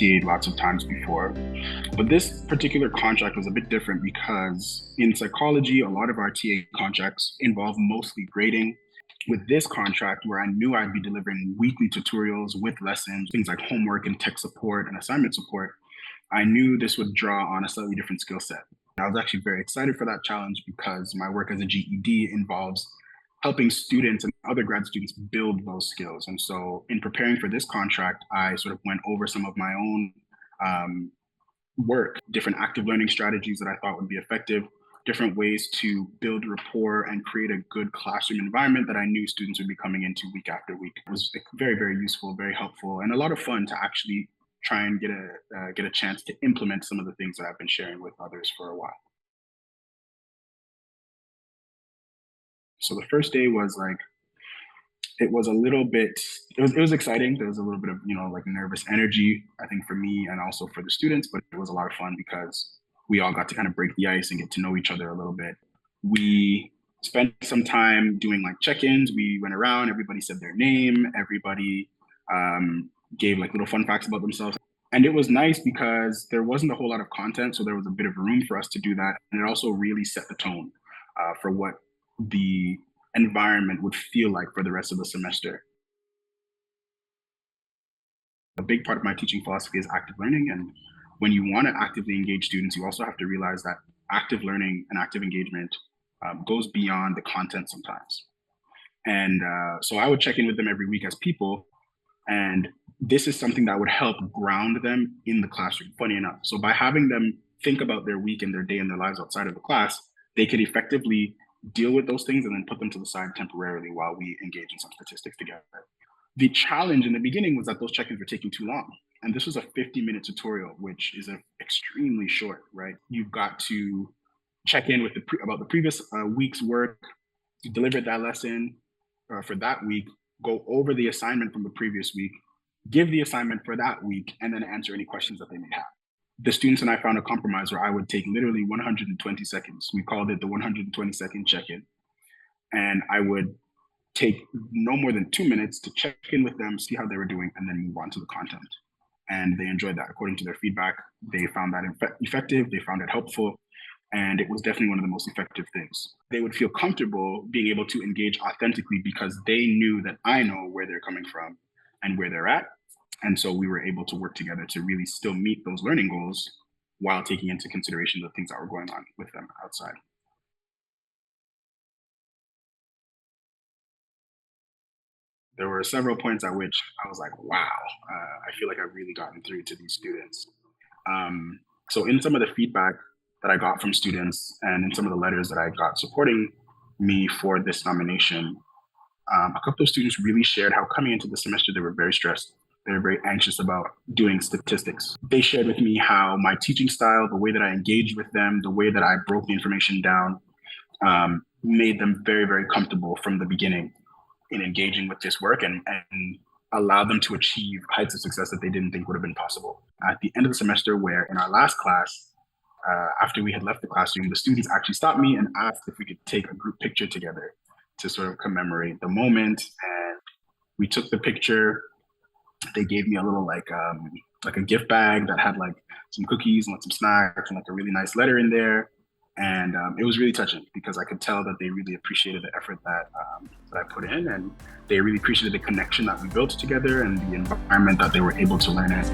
TA'd lots of times before. But this particular contract was a bit different because in psychology, a lot of our TA contracts involve mostly grading. With this contract, where I knew I'd be delivering weekly tutorials with lessons, things like homework and tech support and assignment support, I knew this would draw on a slightly different skill set. I was actually very excited for that challenge because my work as a GED involves helping students and other grad students build those skills. And so in preparing for this contract, I sort of went over some of my own work, different active learning strategies that I thought would be effective, different ways to build rapport and create a good classroom environment that I knew students would be coming into week after week. It was very, very useful, very helpful, and a lot of fun to actually try and get a chance to implement some of the things that I've been sharing with others for a while. So the first day was like, it was a little bit, it was exciting. There was a little bit of, like nervous energy, I think for me and also for the students, but it was a lot of fun because we all got to kind of break the ice and get to know each other a little bit. We spent some time doing like check-ins. We went around, everybody said their name, everybody gave like little fun facts about themselves. And it was nice because there wasn't a whole lot of content, so there was a bit of room for us to do that. And it also really set the tone for what the environment would feel like for the rest of the semester. A big part of my teaching philosophy is active learning. And when you want to actively engage students, you also have to realize that active learning and active engagement goes beyond the content sometimes. And so I would check in with them every week as people. And this is something that would help ground them in the classroom, funny enough. So by having them think about their week and their day and their lives outside of the class, they could effectively deal with those things and then put them to the side temporarily while we engage in some statistics together. The challenge in the beginning was that those check-ins were taking too long. And this was a 50-minute tutorial, which is extremely short, right? You've got to check in with about the previous week's work, deliver that lesson for that week, go over the assignment from the previous week, give the assignment for that week, and then answer any questions that they may have. The students and I found a compromise where I would take literally 120 seconds. We called it the 120-second check-in. And I would take no more than 2 minutes to check in with them, see how they were doing, and then move on to the content. And they enjoyed that. According to their feedback, they found that effective, they found it helpful, and it was definitely one of the most effective things. They would feel comfortable being able to engage authentically because they knew that I know where they're coming from and where they're at. And so we were able to work together to really still meet those learning goals while taking into consideration the things that were going on with them outside. There were several points at which I was like, wow, I feel like I've really gotten through to these students. So in some of the feedback that I got from students and in some of the letters that I got supporting me for this nomination, a couple of students really shared how coming into the semester, they were very stressed. They were very anxious about doing statistics. They shared with me how my teaching style, the way that I engaged with them, the way that I broke the information down, made them very, very comfortable from the beginning in engaging with this work and allowed them to achieve heights of success that they didn't think would have been possible. At the end of the semester, where in our last class, after we had left the classroom, the students actually stopped me and asked if we could take a group picture together to sort of commemorate the moment. And we took the picture. They gave me a little like a gift bag that had like some cookies and like some snacks and like a really nice letter in there. And it was really touching because I could tell that they really appreciated the effort that I put in, and they really appreciated the connection that we built together and the environment that they were able to learn in.